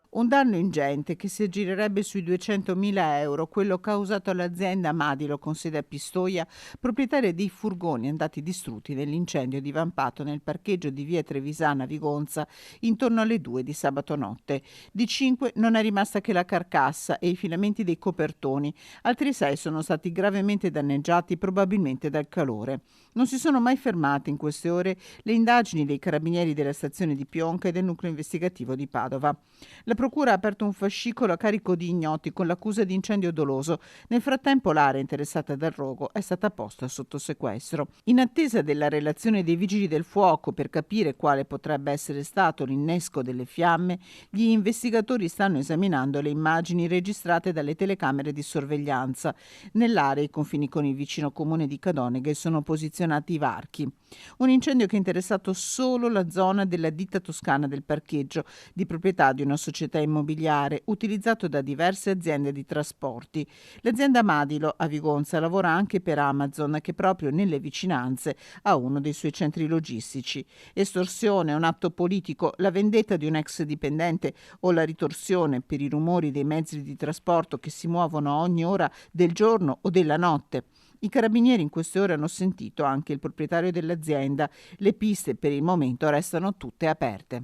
Un danno ingente che si aggirerebbe sui 200.000 euro, quello causato all'azienda Madilo con sede a Pistoia, proprietaria dei furgoni andati distrutti nell'incendio divampato nel parcheggio di via Trevisana Vigonza intorno alle 2 di sabato notte. Di 5 non è rimasta che la carcassa e i filamenti dei copertoni, altri 6 sono stati gravemente danneggiati probabilmente dal calore. Non si sono mai fermate in queste ore le indagini dei carabinieri della stazione di Pionca e del nucleo investigativo di Padova. La procura ha aperto un fascicolo a carico di ignoti con l'accusa di incendio doloso. Nel frattempo l'area interessata dal rogo è stata posta sotto sequestro. In attesa della relazione dei vigili del fuoco per capire quale potrebbe essere stato l'innesco delle fiamme, gli investigatori stanno esaminando le immagini registrate dalle telecamere di sorveglianza. Nell'area i confini con il vicino comune di Cadoneghe sono posizionati i varchi. Un incendio che ha interessato solo la zona della ditta toscana del parcheggio, di proprietà di una società immobiliare, utilizzato da diverse aziende di trasporti. L'azienda Madilo a Vigonza lavora anche per Amazon, che proprio nelle vicinanze ha uno dei suoi centri logistici. Estorsione, un atto politico, la vendetta di un ex dipendente o la ritorsione per i rumori dei mezzi di trasporto che si muovono a ogni ora del giorno o della notte. I carabinieri in queste ore hanno sentito anche il proprietario dell'azienda. Le piste per il momento restano tutte aperte.